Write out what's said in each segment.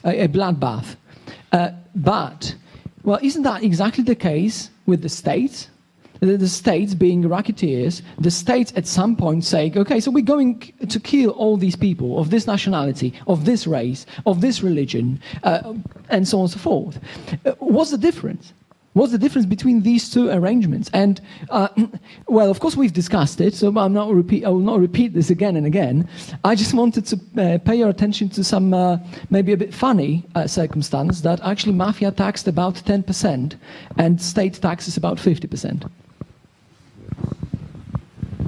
a bloodbath. But, well, isn't that exactly the case with the states? The states being racketeers, the states at some point say, okay, so we're going to kill all these people of this nationality, of this race, of this religion, and so on and so forth. What's the difference? What's the difference between these two arrangements? And, well, of course, we've discussed it, so I will not repeat this again and again. I just wanted to pay your attention to some maybe a bit funny circumstance that actually mafia taxed about 10% and state taxes about 50%.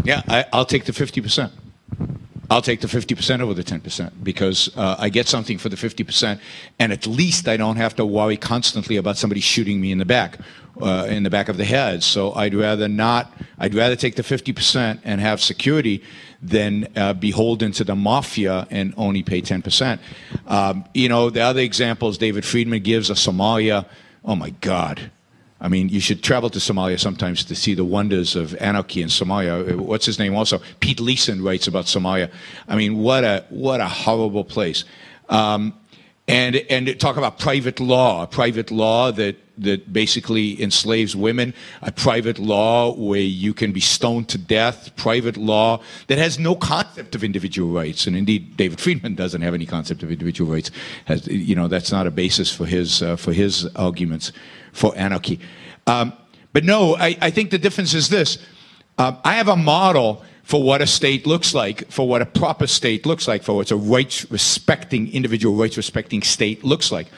Yeah, I'll take the 50%. I'll take the 50% over the 10% because I get something for the 50%, and at least I don't have to worry constantly about somebody shooting me in the back of the head. So I'd rather not. I'd rather take the 50% and have security than beholden to the mafia and only pay 10%. You know, the other examples David Friedman gives of Somalia. Oh my God. I mean, you should travel to Somalia sometimes to see the wonders of anarchy in Somalia. What's his name also? Pete Leeson writes about Somalia. I mean, what a horrible place. And talk about private law, a private law that basically enslaves women, a private law where you can be stoned to death, private law that has no concept of individual rights. And indeed, David Friedman doesn't have any concept of individual rights. You know, that's not a basis for his arguments for anarchy. But no, I think the difference is this. I have a model for what a state looks like, for what a proper state looks like, for what a rights-respecting, individual rights-respecting state looks like.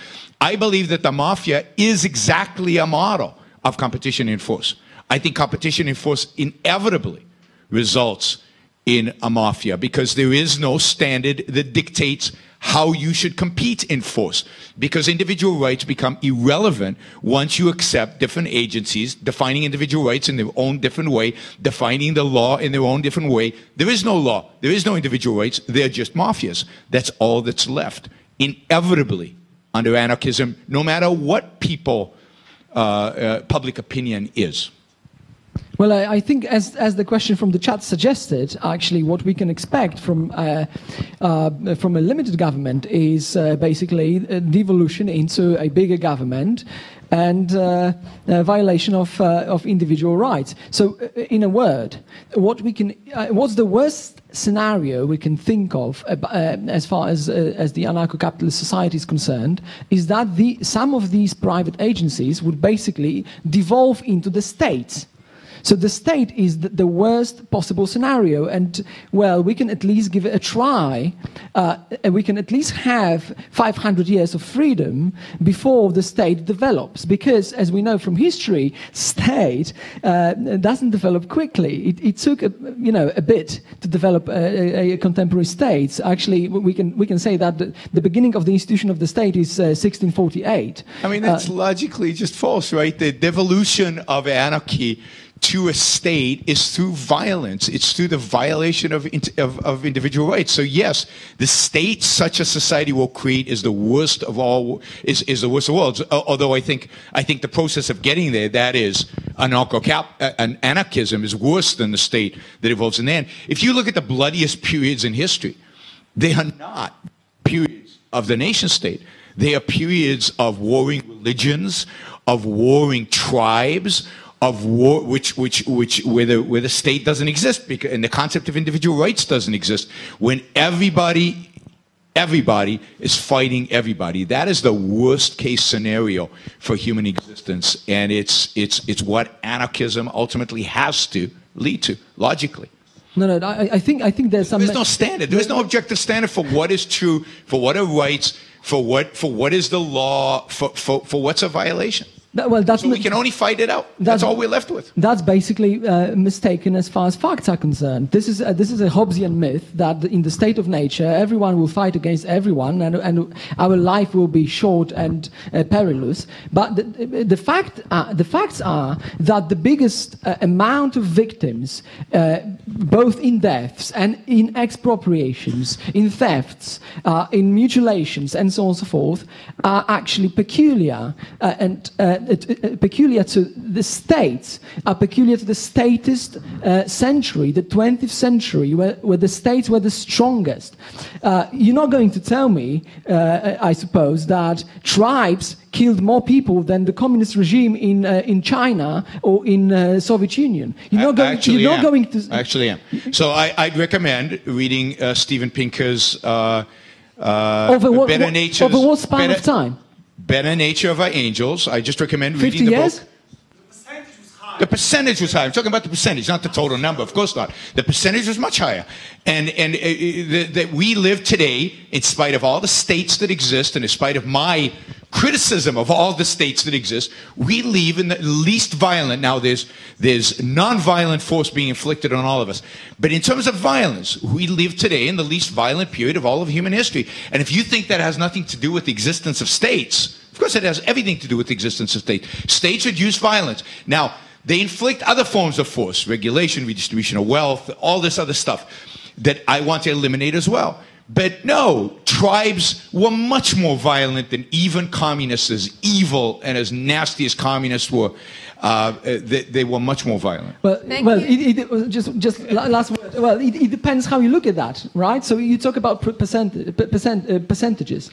I believe that the mafia is exactly a model of competition in force. I think competition in force inevitably results in a mafia because there is no standard that dictates how you should compete in force, because individual rights become irrelevant once you accept different agencies defining individual rights in their own different way, defining the law in their own different way. There is no law. There is no individual rights. They're just mafias. That's all that's left. Inevitably, under anarchism, no matter what people, public opinion is. Well, I think as the question from the chat suggested, actually what we can expect from a limited government is basically a devolution into a bigger government and a violation of individual rights. So, in a word, what's the worst scenario we can think of as far as the anarcho-capitalist society is concerned is that some of these private agencies would basically devolve into the state. So the state is the worst possible scenario, and well, we can at least give it a try, and we can at least have 500 years of freedom before the state develops, because as we know from history, state doesn't develop quickly. It took a bit to develop a contemporary state. Actually, we can say that the beginning of the institution of the state is 1648. I mean, that's logically just false, right? The devolution of anarchy to a state is through violence. It's through the violation of individual rights. So yes, the state such a society will create is the worst of all. Is the worst of worlds. Although I think the process of getting there, that is anarchism, is worse than the state that evolves in the end. If you look at the bloodiest periods in history, they are not periods of the nation state. They are periods of warring religions, of warring tribes, of war, where the state doesn't exist, because, and the concept of individual rights doesn't exist. When everybody is fighting everybody, that is the worst case scenario for human existence, and it's what anarchism ultimately has to lead to logically. No, I think there's no standard. There's no objective standard for what is true, for what are rights, for what is the law, for what's a violation. So we can only fight it out. That's all we're left with. That's basically mistaken as far as facts are concerned. This is a Hobbesian myth that in the state of nature, everyone will fight against everyone, and our life will be short and perilous. But the facts are that the biggest amount of victims, both in deaths and in expropriations, in thefts, in mutilations, and so on and so forth, are actually peculiar and peculiar to the states, are peculiar to the statist century, the 20th century, where the states were the strongest. You're not going to tell me, I suppose, that tribes killed more people than the communist regime in China or in Soviet Union. You're not going to. Actually, am. So I'd recommend reading Steven Pinker's over what span of time? Better Nature of Our Angels. I just recommend reading 50 the years? book. The percentage was higher. I'm talking about the percentage, not the total number. Of course not. The percentage was much higher. And that we live today, in spite of all the states that exist, and in spite of my criticism of all the states that exist, we live in the least violent. Now, there's non-violent force being inflicted on all of us. But in terms of violence, we live today in the least violent period of all of human history. And if you think that has nothing to do with the existence of states, of course it has everything to do with the existence of states. States should use violence. Now, they inflict other forms of force, regulation, redistribution of wealth, all this other stuff that I want to eliminate as well. But no, tribes were much more violent than even communists, as evil and as nasty as communists were. They were much more violent. Well, just last word. Well, it depends how you look at that, right? So you talk about percentages.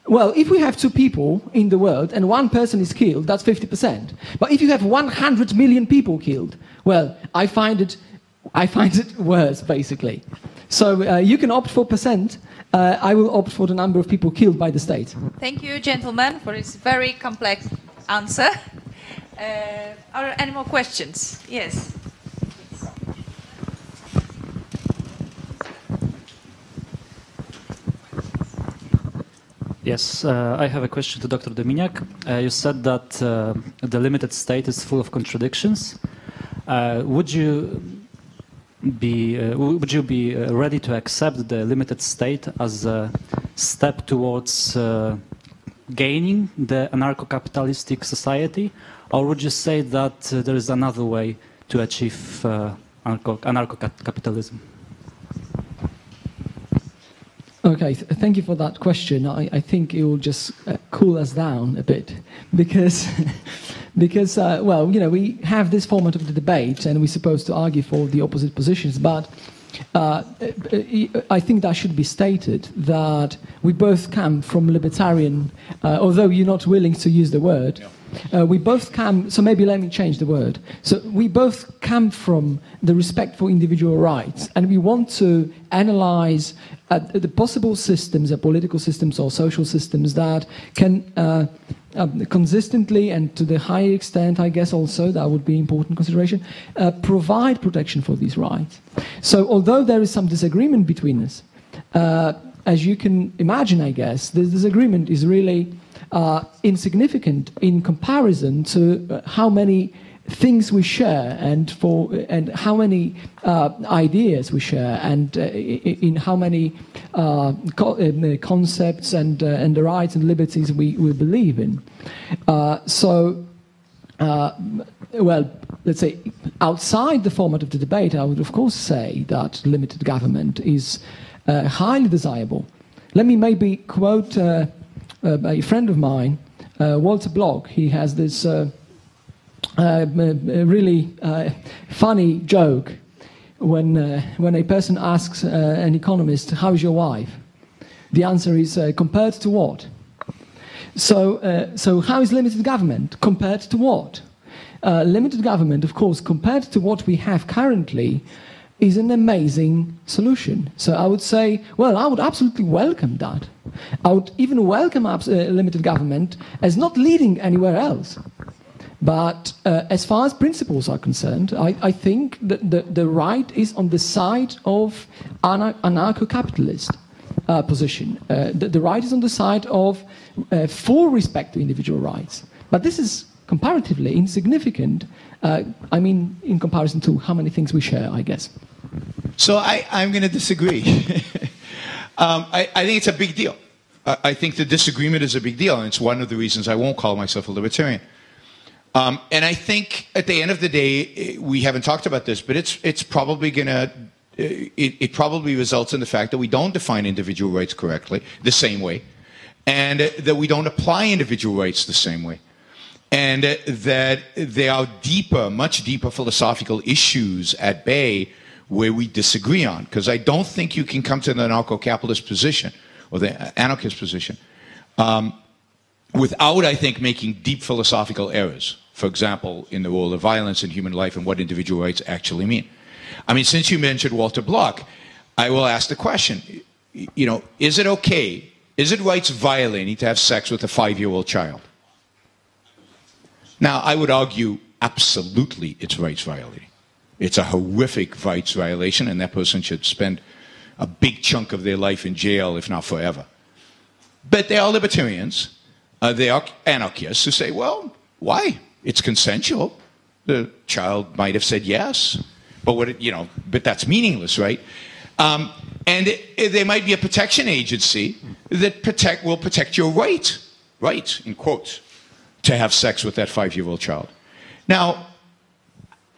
Well, if we have two people in the world and one person is killed, that's 50%. But if you have 100 million people killed, well, I find it worse, basically. So you can opt for percent. I will opt for the number of people killed by the state. Thank you, gentlemen, for this very complex answer. Are there any more questions? Yes. Yes, I have a question to Dr. Dominiak. You said that the limited state is full of contradictions. Would you be ready to accept the limited state as a step towards gaining the anarcho-capitalistic society, or would you say that there is another way to achieve anarcho-capitalism? Okay, thank you for that question. I think it will just cool us down a bit because, well, you know, we have this format of the debate and we're supposed to argue for the opposite positions, but I think that should be stated that we both come from libertarian, although you're not willing to use the word, we both come, so maybe let me change the word. So we both come from the respect for individual rights, and we want to analyze the possible systems, political systems or social systems that can consistently and to the high extent, I guess also, that would be important consideration, provide protection for these rights. So although there is some disagreement between us, as you can imagine, I guess, this disagreement is really insignificant in comparison to how many things we share and how many ideas we share and in how many concepts and the rights and liberties we believe in. Well, let's say outside the format of the debate, I would of course say that limited government is highly desirable. Let me maybe quote a friend of mine, Walter Block. He has this really funny joke when a person asks an economist, "How is your wife?" The answer is, "Compared to what?" So how is limited government compared to what? Limited government, of course, compared to what we have currently, is an amazing solution. So I would say, well, I would absolutely welcome that. I would even welcome limited government as not leading anywhere else. But as far as principles are concerned, I think that the right is on the side of anarcho-capitalist position. The right is on the side of full respect to individual rights. But this is comparatively insignificant, I mean, in comparison to how many things we share, I guess. So I'm going to disagree. I think it's a big deal. I think the disagreement is a big deal, and it's one of the reasons I won't call myself a libertarian. And I think at the end of the day, we haven't talked about this, but it's probably going to, it probably results in the fact that we don't define individual rights correctly, the same way, and that we don't apply individual rights the same way. and that there are deeper, much deeper philosophical issues at bay where we disagree on. Because I don't think you can come to the anarcho-capitalist position or the anarchist position without, I think, making deep philosophical errors. For example, in the role of violence in human life and what individual rights actually mean. I mean, since you mentioned Walter Block, I will ask the question, you know, is it okay, is it rights violating to have sex with a 5-year-old child? Now, I would argue absolutely it's rights violating. It's a horrific rights violation, and that person should spend a big chunk of their life in jail, if not forever. But there are libertarians, there are anarchists who say, well, why? It's consensual. The child might have said yes, but but that's meaningless, right? And there might be a protection agency that will protect your right, in quotes, to have sex with that 5-year-old child. Now,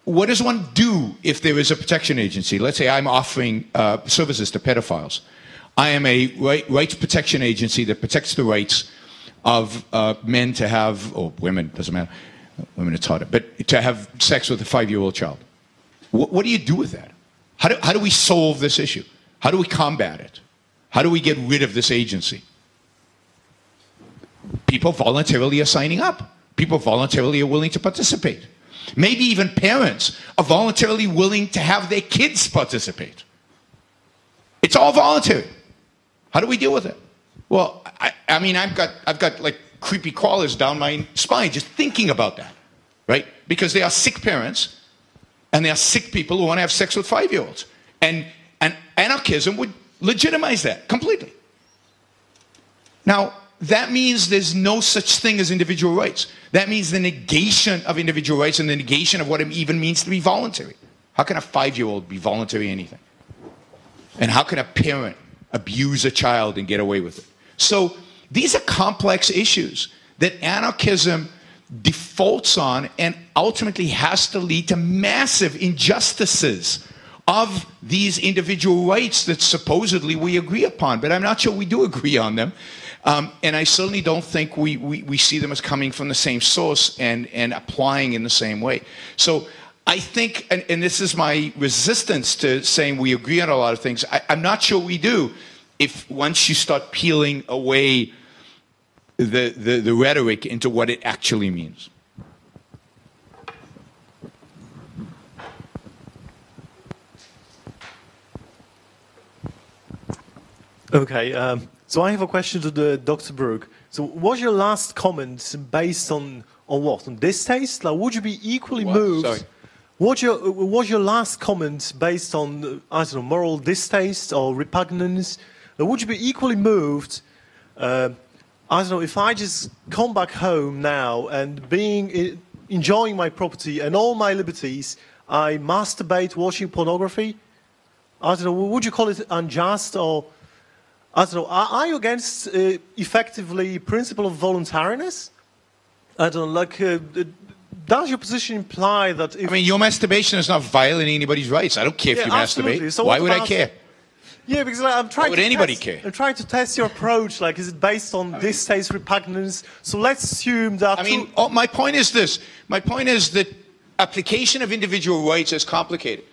what does one do if there is a protection agency? Let's say I'm offering services to pedophiles. I am a rights protection agency that protects the rights of men to have, or women, doesn't matter, women it's harder, but to have sex with a 5-year-old child. What do you do with that? How do we solve this issue? How do we combat it? How do we get rid of this agency? People voluntarily are signing up. People voluntarily are willing to participate. Maybe even parents are voluntarily willing to have their kids participate. It's all voluntary. How do we deal with it? Well, I mean, I've got like creepy crawlers down my spine just thinking about that, right? Because they are sick parents, and they are sick people who want to have sex with 5-year-olds. And anarchism would legitimize that completely. Now, that means there's no such thing as individual rights. That means the negation of individual rights and the negation of what it even means to be voluntary. How can a 5-year-old be voluntary anything? And how can a parent abuse a child and get away with it? So these are complex issues that anarchism defaults on and ultimately has to lead to massive injustices of these individual rights that supposedly we agree upon. But I'm not sure we do agree on them. And I certainly don't think we see them as coming from the same source and applying in the same way. So I think, and this is my resistance to saying we agree on a lot of things, I'm not sure we do if once you start peeling away the rhetoric into what it actually means. Okay, so I have a question to Dr. Brook. So was your last comment based on what? On distaste? Like, would you be equally moved? Sorry. Was your last comment based on, I don't know, moral distaste or repugnance? Would you be equally moved, I don't know, if I just come back home now and enjoying my property and all my liberties, I masturbate watching pornography? I don't know, would you call it unjust or... I don't know, are you against effectively principle of voluntariness? I don't know, like, does your position imply that if... I mean, your masturbation is not violating anybody's rights. I don't care if you masturbate. So why would I care? Yeah, because I'm trying why would anybody care? I'm trying to test your approach. Like, is it based on distaste, repugnance? So let's assume that... I mean, my point is this. My point is that application of individual rights is complicated.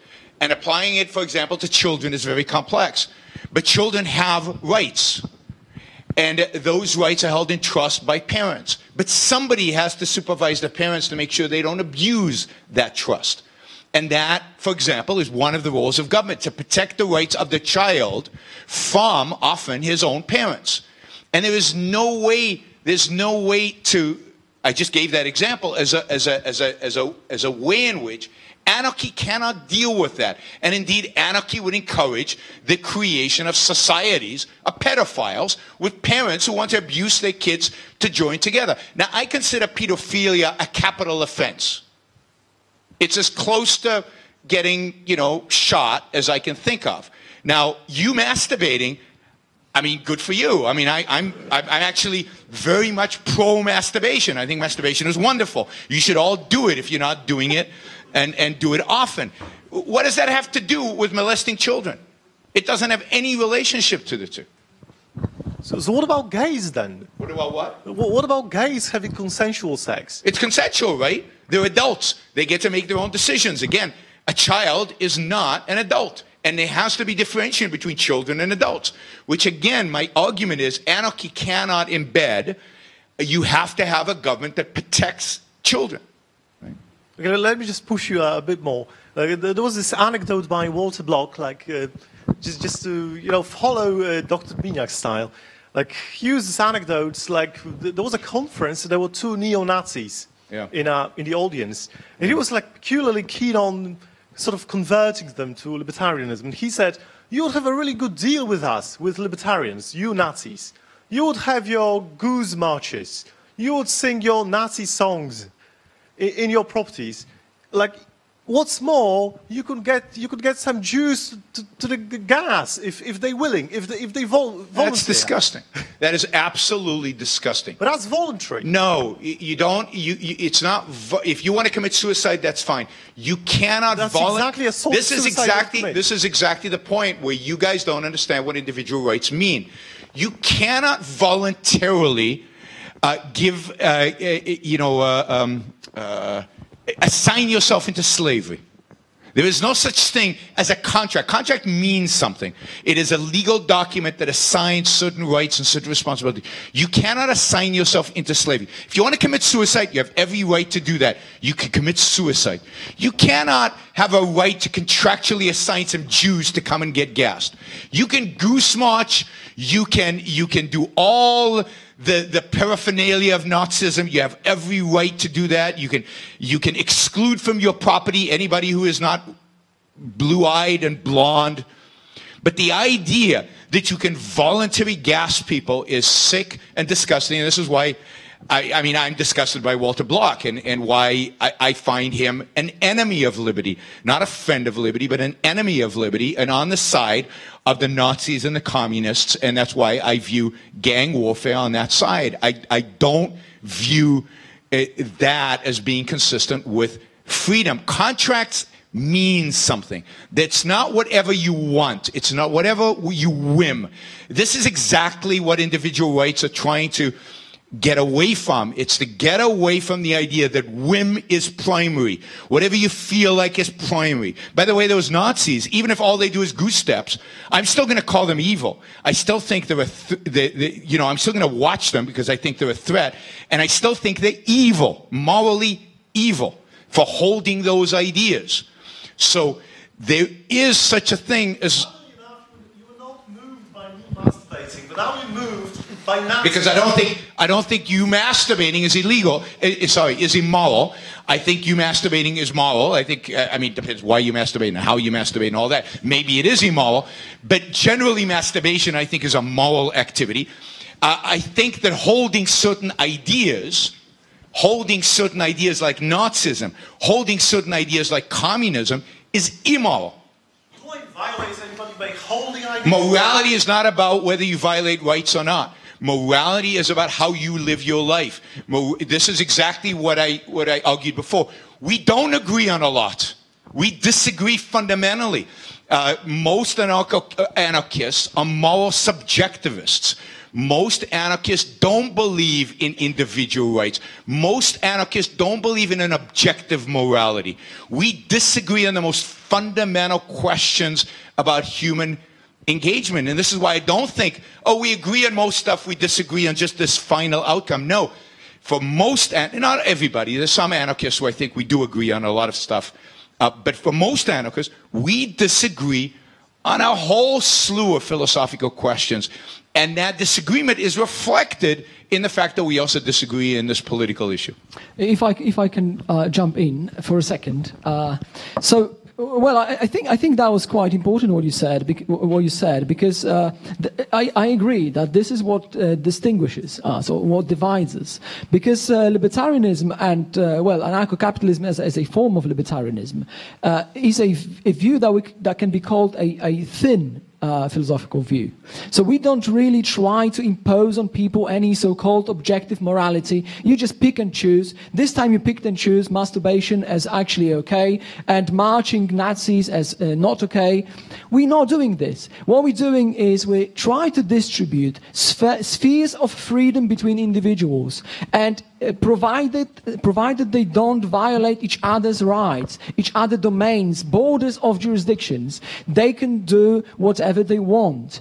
And applying it, for example, to children is very complex. But children have rights. And those rights are held in trust by parents. But somebody has to supervise the parents to make sure they don't abuse that trust. And that, for example, is one of the roles of government, to protect the rights of the child from, often, his own parents. And there's no way to, I just gave that example as a way in which anarchy cannot deal with that. And indeed, anarchy would encourage the creation of societies of pedophiles with parents who want to abuse their kids to join together. Now, I consider pedophilia a capital offense. It's as close to getting, shot as I can think of. Now, you masturbating, I mean, good for you. I mean, I'm actually very much pro-masturbation. I think masturbation is wonderful. You should all do it if you're not doing it. And do it often. What does that have to do with molesting children? It doesn't have any relationship to the two. So what about gays then? What about what? What about gays having consensual sex? It's consensual, right? They're adults. They get to make their own decisions. Again, a child is not an adult. And there has to be differentiation between children and adults, which again, my argument is anarchy cannot embed. You have to have a government that protects children. Right? Okay, let me just push you a bit more. There was this anecdote by Walter Block, like just to follow Dr. Dominiak's style. Like he used this anecdote, like there was a conference, there were two neo-Nazis in the audience, and he was like peculiarly keen on sort of converting them to libertarianism. And he said, "You would have a really good deal with us, with libertarians, you Nazis. You would have your goose marches. You would sing your Nazi songs in your properties. Like, what's more, you could get some Jews to the gas if they're willing, if they volunteer." That's disgusting. That is absolutely disgusting. But that's voluntary. No, you don't. It's not. If you want to commit suicide, that's fine. You cannot. That's exactly a sort of suicide. This is exactly the point where you guys don't understand what individual rights mean. You cannot voluntarily assign yourself into slavery. There is no such thing as a contract. Contract means something. It is a legal document that assigns certain rights and certain responsibilities. You cannot assign yourself into slavery. If you want to commit suicide, you have every right to do that. You can commit suicide. You cannot have a right to contractually assign some Jews to come and get gassed. You can goose march. You can do all the paraphernalia of Nazism. You have every right to do that. You can exclude from your property anybody who is not blue-eyed and blonde. But the idea that you can voluntarily gas people is sick and disgusting. And this is why I'm disgusted by Walter Block and why I find him an enemy of liberty. Not a friend of liberty, but an enemy of liberty, and on the side of the Nazis and the communists, and that's why I view gang warfare on that side. I don't view that as being consistent with freedom. Contracts mean something. That's not whatever you want. It's not whatever you whim. This is exactly what individual rights are trying to get away from. It's to get away from the idea that whim is primary. Whatever you feel like is primary. By the way, those Nazis, even if all they do is goose steps, I'm still going to call them evil. I still think they're I'm still going to watch them because I think they're a threat. And I still think they're evil, morally evil, for holding those ideas. So there is such a thing as... You were not moved by me masturbating, but now you moved by Nazis. Because I don't think you masturbating is illegal. Is immoral. I think you masturbating is moral. I think, it depends why you masturbate and how you masturbate and all that. Maybe it is immoral, but generally masturbation, I think, is a moral activity. I think that holding certain ideas like Nazism, holding certain ideas like communism is immoral. You don't violate anybody by holding ideas. Morality is not about whether you violate rights or not. Morality is about how you live your life. This is exactly what I argued before. We don't agree on a lot. We disagree fundamentally. Most anarchists are moral subjectivists. Most anarchists don't believe in individual rights. Most anarchists don't believe in an objective morality. We disagree on the most fundamental questions about human engagement. And this is why I don't think, we agree on most stuff, we disagree on just this final outcome. No. For most, not everybody, there's some anarchists who I think we do agree on a lot of stuff. But for most anarchists, we disagree on a whole slew of philosophical questions. And that disagreement is reflected in the fact that we also disagree in this political issue. If I can jump in for a second. I think that was quite important what you said because I agree that this is what distinguishes us or what divides us, because libertarianism and anarcho-capitalism as a form of libertarianism is a view that can be called a thin philosophical view. So we don't really try to impose on people any so-called objective morality. You just pick and choose. This time you picked and choose masturbation as actually okay and marching Nazis as not okay. We're not doing this. What we're doing is we try to distribute spheres of freedom between individuals, and provided they don't violate each other's rights, each other's domains, borders of jurisdictions, they can do whatever they want.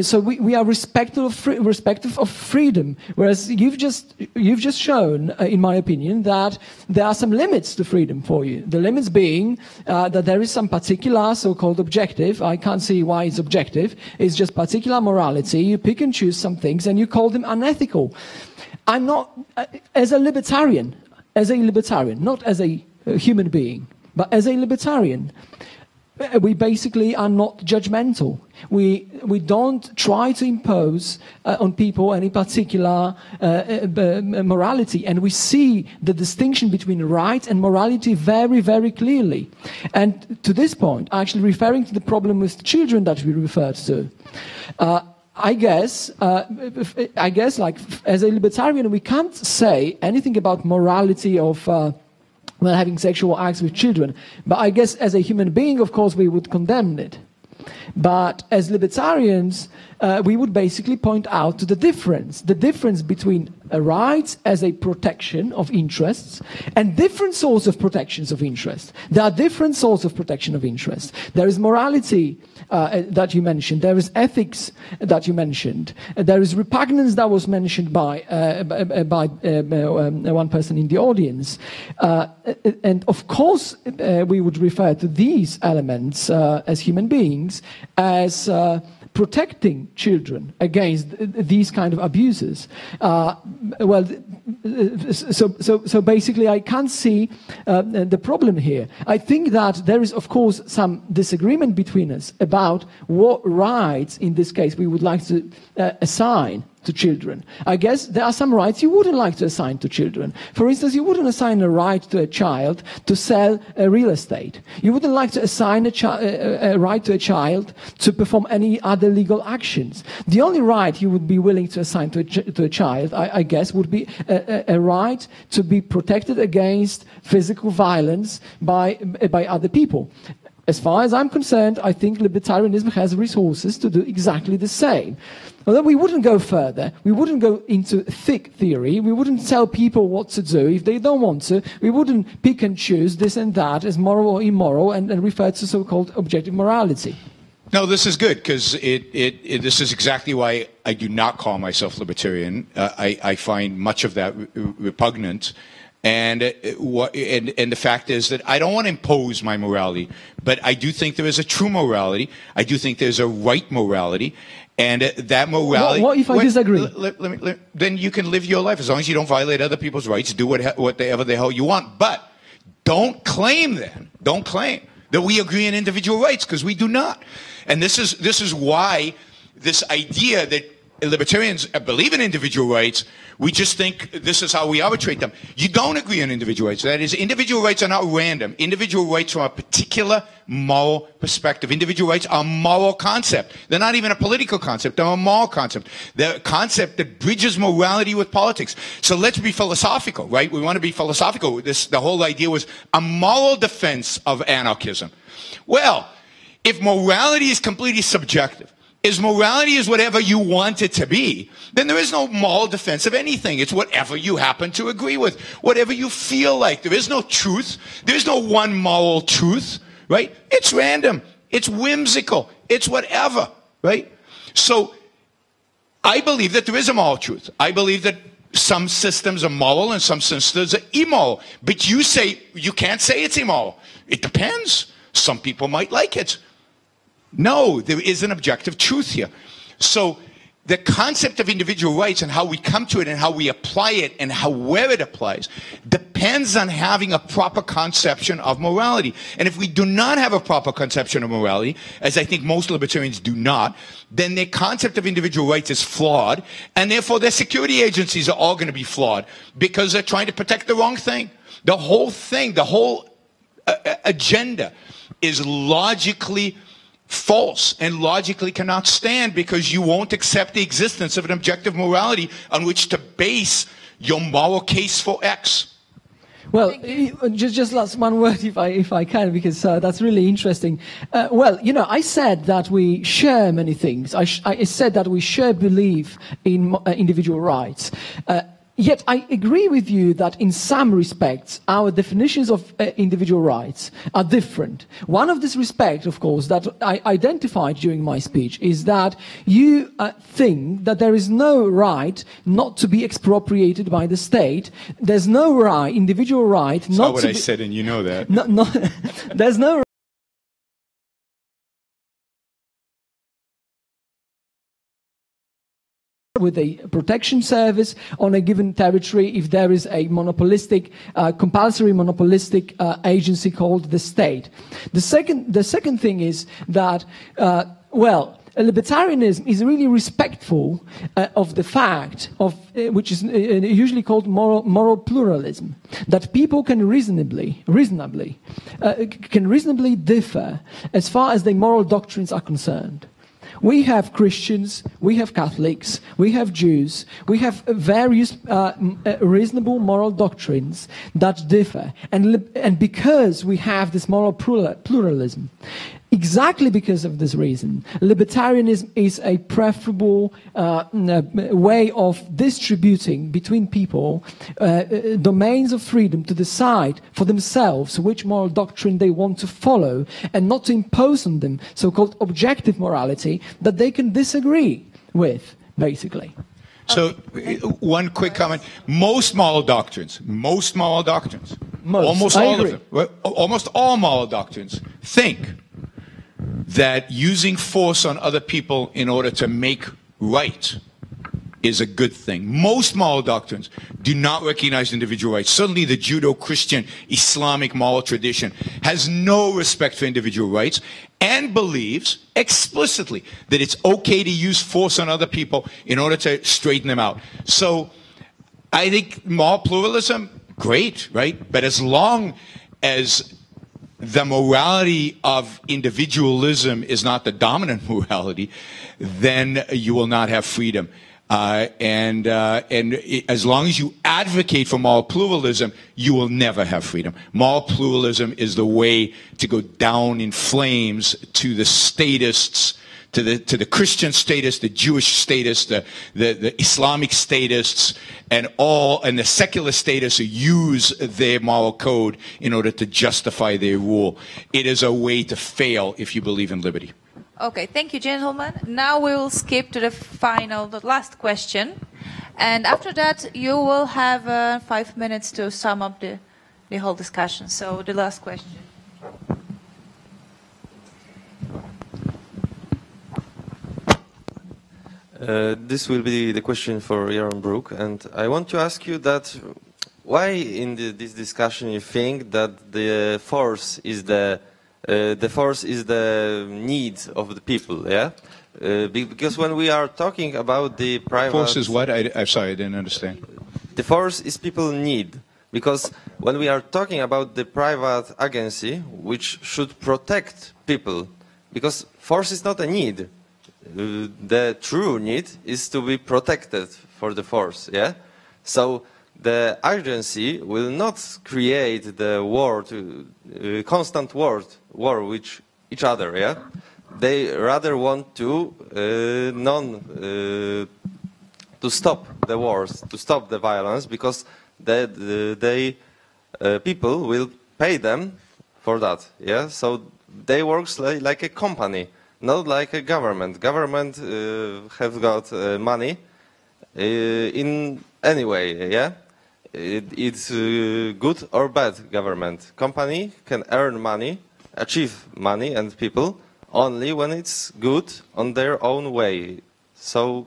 So we are respectful of freedom, whereas you've just shown, in my opinion, that there are some limits to freedom for you. The limits being that there is some particular so-called objective. I can't see why it's objective. It's just particular morality. You pick and choose some things and you call them unethical. I'm not, as a libertarian, not as a human being, but as a libertarian, we basically are not judgmental. We don't try to impose on people any particular morality, and we see the distinction between right and morality very, very clearly. And to this point, actually referring to the problem with children that we referred to, I guess, like as a libertarian, we can't say anything about morality of having sexual acts with children. But I guess as a human being, of course, we would condemn it. But as libertarians, we would basically point out to the difference between rights as a protection of interests and different sorts of protections of interest. There are different sorts of protection of interest. There is morality that you mentioned. There is ethics that you mentioned. There is repugnance that was mentioned by one person in the audience. And of course, we would refer to these elements as human beings as protecting children against these kind of abuses. So basically I can't see the problem here. I think that there is, of course, some disagreement between us about what rights, in this case, we would like to assign to children. I guess there are some rights you wouldn't like to assign to children. For instance, you wouldn't assign a right to a child to sell real estate. You wouldn't like to assign a right to a child to perform any other legal actions. The only right you would be willing to assign to a child, I guess, would be a right to be protected against physical violence by other people. As far as I'm concerned, I think libertarianism has resources to do exactly the same. Although we wouldn't go further, we wouldn't go into thick theory, we wouldn't tell people what to do if they don't want to, we wouldn't pick and choose this and that as moral or immoral and refer to so-called objective morality. No, this is good, because this is exactly why I do not call myself libertarian. I find much of that repugnant. And the fact is that I don't want to impose my morality, but I do think there is a true morality. I do think there's a right morality, and that morality. What if I disagree? Then you can live your life as long as you don't violate other people's rights. Do whatever the hell you want, but don't claim that we agree on individual rights, because we do not. And this is why this idea that libertarians believe in individual rights, we just think this is how we arbitrate them. You don't agree on individual rights. That is, individual rights are not random. Individual rights from a particular moral perspective. Individual rights are a moral concept. They're not even a political concept. They're a moral concept. They're a concept that bridges morality with politics. So let's be philosophical, right? We want to be philosophical. The whole idea was a moral defense of anarchism. Well, if morality is completely subjective, is morality is whatever you want it to be, then there is no moral defense of anything. It's whatever you happen to agree with, whatever you feel like. There is no truth. There is no one moral truth, right? It's random. It's whimsical. It's whatever, right? So I believe that there is a moral truth. I believe that some systems are moral and some systems are immoral. But you can't say it's immoral. It depends. Some people might like it. No, there is an objective truth here. So the concept of individual rights and how we come to it and how we apply it and where it applies depends on having a proper conception of morality. And if we do not have a proper conception of morality, as I think most libertarians do not, then their concept of individual rights is flawed, and therefore their security agencies are all going to be flawed because they're trying to protect the wrong thing. The whole thing, the whole agenda is logically false and logically cannot stand, because you won't accept the existence of an objective morality on which to base your moral case for X. Well, just last one word, if I can, because that's really interesting. Well, you know, I said that we share many things. I said that we share belief in individual rights. Yet I agree with you that in some respects our definitions of individual rights are different. One of this respect, of course, that I identified during my speech is that you think that there is no right not to be expropriated by the state. There's no right, individual right, That's not not what to I be, said, and you know that. no, there's no with a protection service on a given territory if there is a monopolistic, compulsory monopolistic agency called the state. The second thing is that, well, libertarianism is really respectful of the fact of which is usually called moral pluralism, that people can reasonably differ as far as their moral doctrines are concerned. We have Christians, we have Catholics, we have Jews, we have various reasonable moral doctrines that differ. And because we have this moral pluralism, exactly because of this reason, libertarianism is a preferable way of distributing between people domains of freedom to decide for themselves which moral doctrine they want to follow, and not to impose on them so-called objective morality that they can disagree with, basically. So, one quick comment. Most moral doctrines, almost all of them, almost all moral doctrines think that using force on other people in order to make right is a good thing. Most moral doctrines do not recognize individual rights. Certainly the Judeo-Christian Islamic moral tradition has no respect for individual rights and believes explicitly that it's okay to use force on other people in order to straighten them out. So I think moral pluralism, great, right? But as long as the morality of individualism is not the dominant morality, then you will not have freedom. And as long as you advocate for moral pluralism, you will never have freedom. Moral pluralism is the way to go down in flames to the statists, to the Christian statists, the Jewish statists, the Islamic statists, and the secular statists who use their moral code in order to justify their rule. It is a way to fail if you believe in liberty. Okay, thank you, gentlemen. Now we will skip to the last question, and after that you will have 5 minutes to sum up the whole discussion. So the last question. This will be the question for Yarona Brooka, and I want to ask you that why in this discussion you think that the force is the need of the people, yeah? Because when we are talking about the private... Force is what? I'm sorry, I didn't understand. The force is people need. Because when we are talking about the private agency, which should protect people, because force is not a need. The true need is to be protected for the force, yeah? So the agency will not create the war, constant war with each other, yeah? They rather want to to stop the wars, to stop the violence, because people will pay them for that, yeah? So they work like a company, not like a government. Government have got money in any way, yeah? It's good or bad government. Company can earn money, achieve money and people only when it's good on their own way. So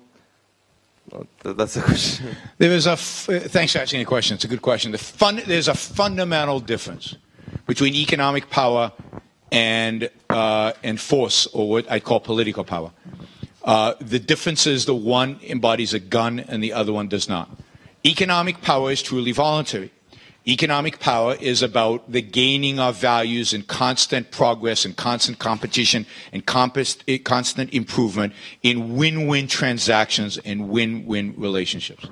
that's a question. Thanks for asking the question. It's a good question. There's a fundamental difference between economic power and force, or what I call political power. The difference is the one embodies a gun and the other one does not. Economic power is truly voluntary. Economic power is about the gaining of values and constant progress and constant competition and constant improvement in win-win transactions and win-win relationships.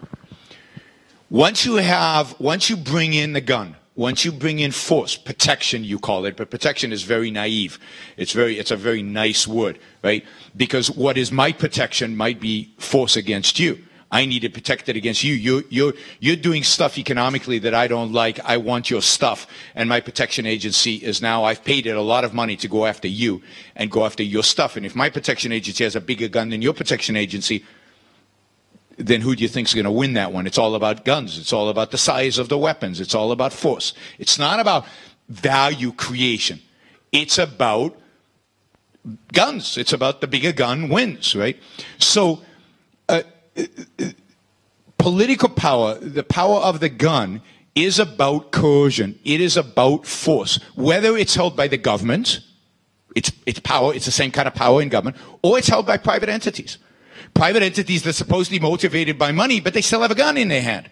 Once you bring in the gun, once you bring in force, protection you call it, but protection is very naive. It's a very nice word, right? Because what is my protection might be force against you. I need to protect it against you. You're doing stuff economically that I don't like. I want your stuff. And my protection agency is now, I've paid it a lot of money to go after you and go after your stuff. And if my protection agency has a bigger gun than your protection agency, then who do you think is going to win that one? It's all about guns. It's all about the size of the weapons. It's all about force. It's not about value creation. It's about guns. It's about the bigger gun wins, right? So, political power, the power of the gun, is about coercion. It is about force. Whether it's held by the government, it's power, it's the same kind of power in government, or it's held by private entities. Private entities that are supposedly motivated by money, but they still have a gun in their hand.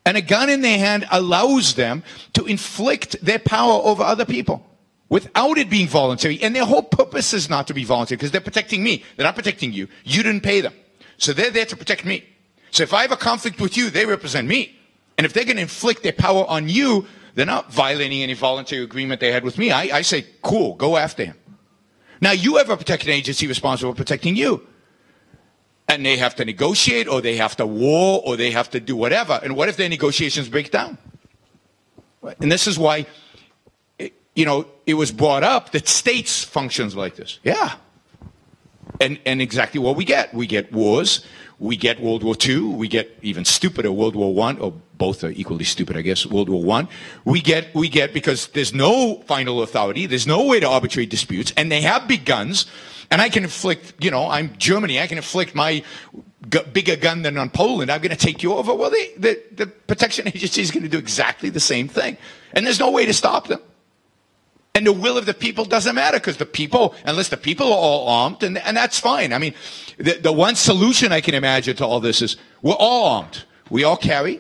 And a gun in their hand allows them to inflict their power over other people without it being voluntary. And their whole purpose is not to be voluntary, because they're protecting me. They're not protecting you. You didn't pay them. So they're there to protect me. So if I have a conflict with you, they represent me. And if they're going to inflict their power on you, they're not violating any voluntary agreement they had with me. I say, cool, go after him. Now you have a protection agency responsible for protecting you. And they have to negotiate, or they have to war, or they have to do whatever. And what if their negotiations break down? And this is why, it was brought up that states functions like this. Yeah. And exactly what we get. We get wars. We get World War II. We get even stupider World War I, or both are equally stupid, I guess, World War I. We get because there's no final authority. There's no way to arbitrate disputes. And they have big guns. And I can inflict, I'm Germany. I can inflict my bigger gun than on Poland. I'm going to take you over. Well, the protection agency is going to do exactly the same thing. And there's no way to stop them. And the will of the people doesn't matter, because the people, unless the people are all armed, and that's fine. I mean, the one solution I can imagine to all this is we're all armed. We all carry.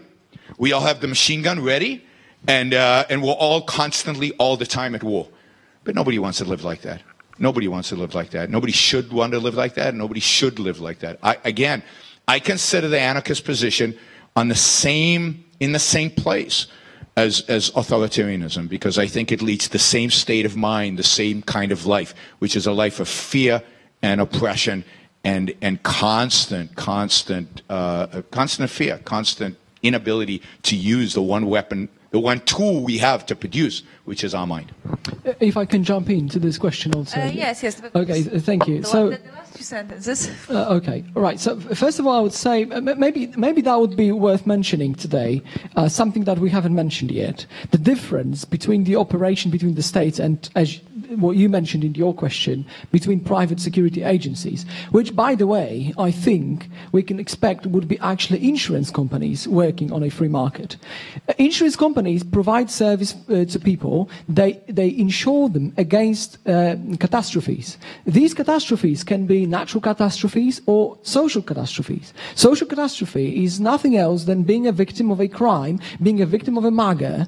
We all have the machine gun ready. And we're all constantly, all the time at war. But nobody wants to live like that. Nobody wants to live like that. Nobody should want to live like that. Nobody should live like that. I consider the anarchist position in the same place as authoritarianism, because I think it leads to the same state of mind, the same kind of life, which is a life of fear and oppression and constant fear, constant inability to use the one weapon, the one tool we have to produce, which is our mind. If I can jump into this question also. Yes. Okay, thank you. The last few sentences. Okay, all right. So first of all, I would say maybe that would be worth mentioning today, something that we haven't mentioned yet. The difference between the operation between the states and, as what you mentioned in your question, between private security agencies, which, by the way, I think we can expect would be actually insurance companies working on a free market. Insurance companies provide service to people. They insure them against catastrophes. These catastrophes can be natural catastrophes or social catastrophes. Social catastrophe is nothing else than being a victim of a crime, being a victim of a murder,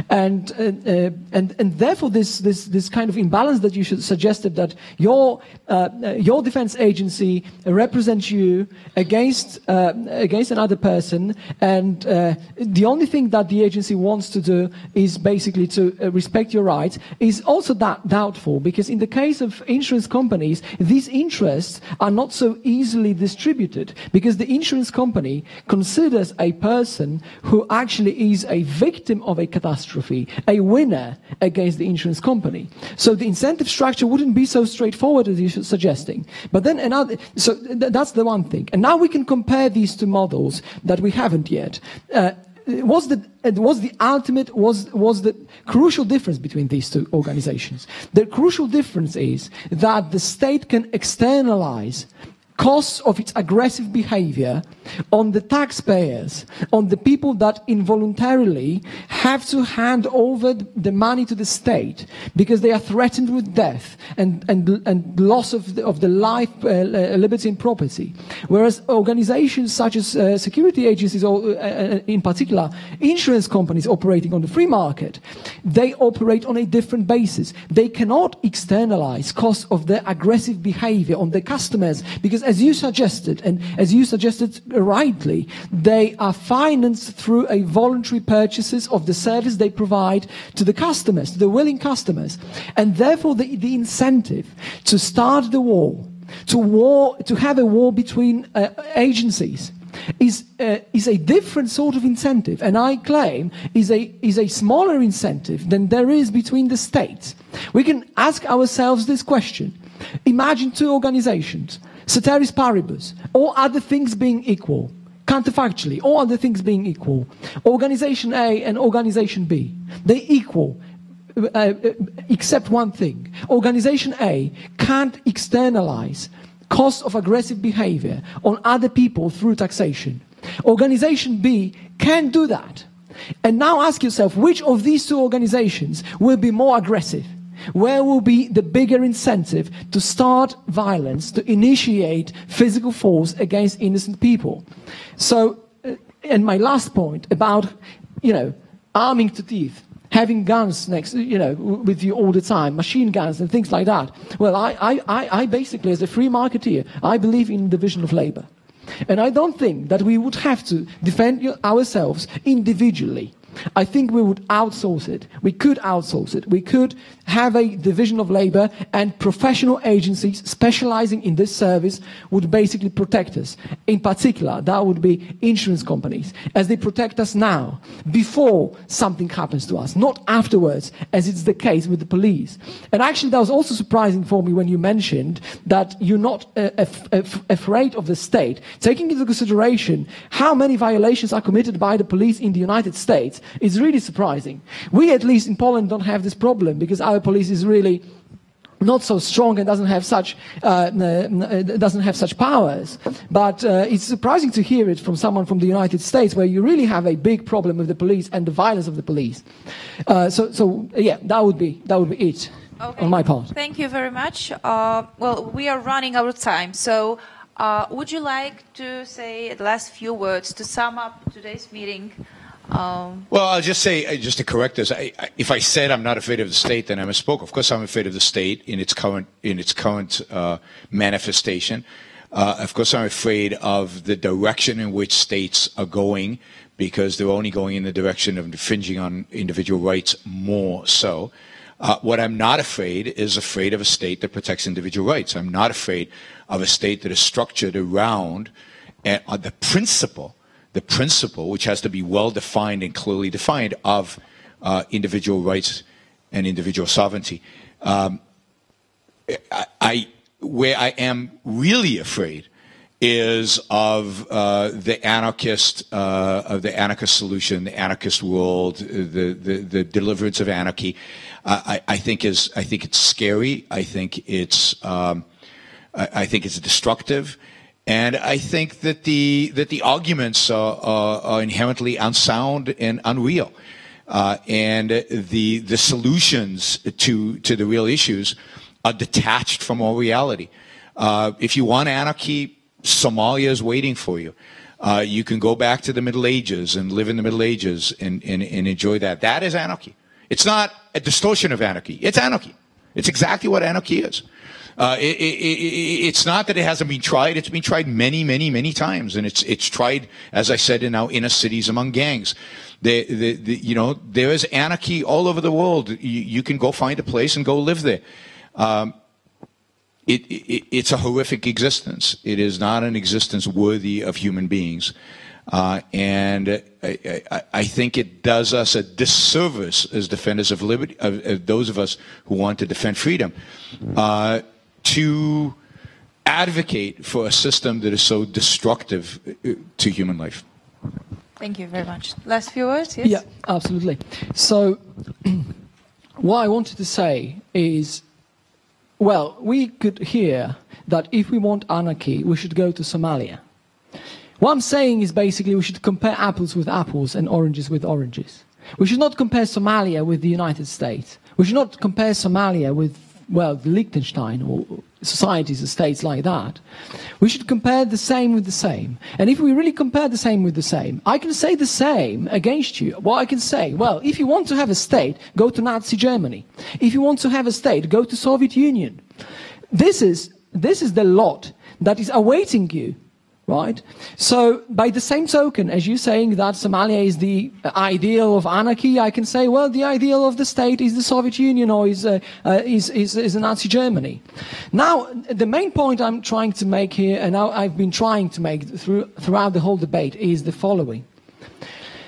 and therefore this kind of imbalance that you suggested, that your defense agency represents you against another person, and the only thing that the agency wants to do is basically to respect your rights, is also doubtful, because in the case of insurance companies, these interests are not so easily distributed, because the insurance company considers a person who actually is a victim of a catastrophe a winner against the insurance company. So the incentive structure wouldn't be so straightforward as you're suggesting. But then so that's the one thing. And now we can compare these two models that we haven't yet. Was the crucial difference between these two organizations? The crucial difference is that the state can externalize costs of its aggressive behavior on the taxpayers, on the people that involuntarily have to hand over the money to the state because they are threatened with death and loss of the life, liberty and property. Whereas organizations such as security agencies, or in particular insurance companies operating on the free market, they operate on a different basis. They cannot externalize costs of their aggressive behavior on the customers because, as you suggested, and as you suggested rightly, they are financed through a voluntary purchases of the service they provide to the customers, to the willing customers. And therefore the incentive to start the war, to have a war between agencies, is a different sort of incentive, and I claim is a smaller incentive than there is between the states. We can ask ourselves this question. Imagine two organizations, ceteris paribus, all other things being equal, counterfactually, all other things being equal. Organization A and Organization B, they equal, except one thing. Organization A can't externalize costs of aggressive behavior on other people through taxation. Organization B can do that. And now ask yourself, which of these two organizations will be more aggressive? Where will be the bigger incentive to start violence, to initiate physical force against innocent people? So, and my last point about, arming to teeth, having guns next, with you all the time, machine guns and things like that. Well, I basically, as a free marketeer, I believe in division of labor. And I don't think that we would have to defend ourselves individually. I think we would outsource it. We could outsource it. We could have a division of labor, and professional agencies specializing in this service would basically protect us. In particular, that would be insurance companies, as they protect us now, before something happens to us, not afterwards, as it's the case with the police. And actually, that was also surprising for me when you mentioned that you're not afraid of the state. Taking into consideration how many violations are committed by the police in the United States, it's really surprising. We, at least in Poland, don't have this problem because our police is really not so strong and doesn't have such powers. But it's surprising to hear it from someone from the United States, where you really have a big problem with the police and the violence of the police. So yeah, that would be it on my part. Thank you very much. Well, we are running out of time, so would you like to say the last few words to sum up today's meeting? Well, I'll just say, just to correct this, if I said I'm not afraid of the state, then I misspoke. Of course, I'm afraid of the state in its current manifestation. Of course, I'm afraid of the direction in which states are going, because they're only going in the direction of infringing on individual rights more so. What I'm not afraid of a state that protects individual rights. I'm not afraid of a state that is structured around the principle, which has to be well-defined and clearly defined, of individual rights and individual sovereignty. Where I am really afraid is of the anarchist solution, the anarchist world, the deliverance of anarchy. I think it's scary. I think it's destructive. And I think that the arguments are inherently unsound and unreal, and the solutions to the real issues are detached from all reality. If you want anarchy, Somalia is waiting for you. You can go back to the Middle Ages and live in the Middle Ages and enjoy that. That is anarchy. It's not a distortion of anarchy. It's anarchy. It's exactly what anarchy is. It's not that it hasn't been tried. It's been tried many, many, many times, and it's tried, as I said, in our inner cities among gangs. There is anarchy all over the world. You can go find a place and go live there. It's a horrific existence. It is not an existence worthy of human beings, and I think it does us a disservice as defenders of liberty, of those of us who want to defend freedom, to advocate for a system that is so destructive to human life. Thank you very much. Last few words, yes? Yeah, absolutely. So what I wanted to say is, well, we could hear that if we want anarchy, we should go to Somalia. What I'm saying is basically we should compare apples with apples and oranges with oranges. We should not compare Somalia with the United States. We should not compare Somalia with, well, Liechtenstein or societies or states like that. We should compare the same with the same. And if we really compare the same with the same, I can say the same against you. Well, I can say, well, if you want to have a state, go to Nazi Germany. If you want to have a state, go to Soviet Union. This is the lot that is awaiting you. Right? So, by the same token, as you're saying that Somalia is the ideal of anarchy, I can say, well, the ideal of the state is the Soviet Union or is Nazi Germany. Now, the main point I'm trying to make here, and I've been trying to make throughout the whole debate, is the following.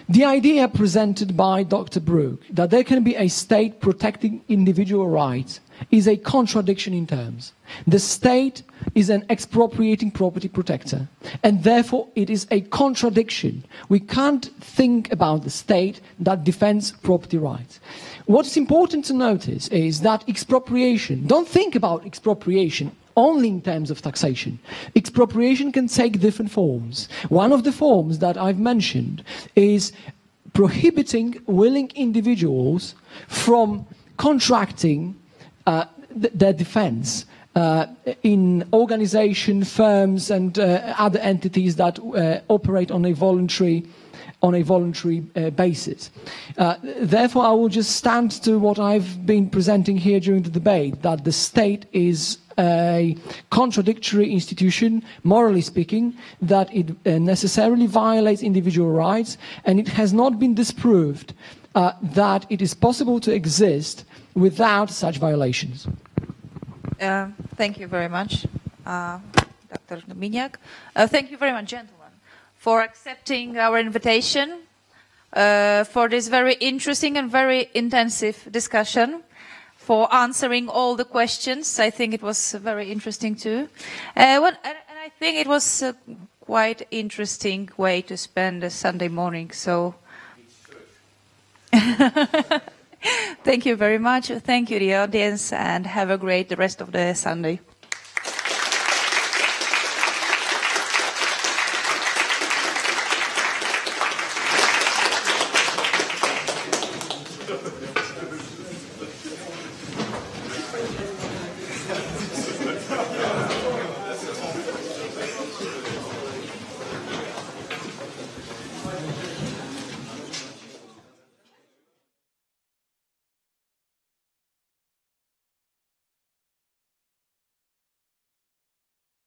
The idea presented by Dr. Brook, that there can be a state protecting individual rights, is a contradiction in terms. The state is an expropriating property protector, and therefore it is a contradiction. We can't think about the state that defends property rights. What's important to notice is that expropriation, don't think about expropriation only in terms of taxation. Expropriation can take different forms. One of the forms that I've mentioned is prohibiting willing individuals from contracting their defense in organization, firms, and other entities that operate on a voluntary basis. Therefore, I will just stand to what I've been presenting here during the debate, that the state is a contradictory institution, morally speaking, that it necessarily violates individual rights, and it has not been disproved that it is possible to exist without such violations. Thank you very much, Dr. Dominiak. Thank you very much, gentlemen, for accepting our invitation for this very interesting and very intensive discussion, for answering all the questions. I think it was very interesting too. And I think it was a quite interesting way to spend a Sunday morning. So thank you very much. Thank you, the audience, and have a great rest of the Sunday.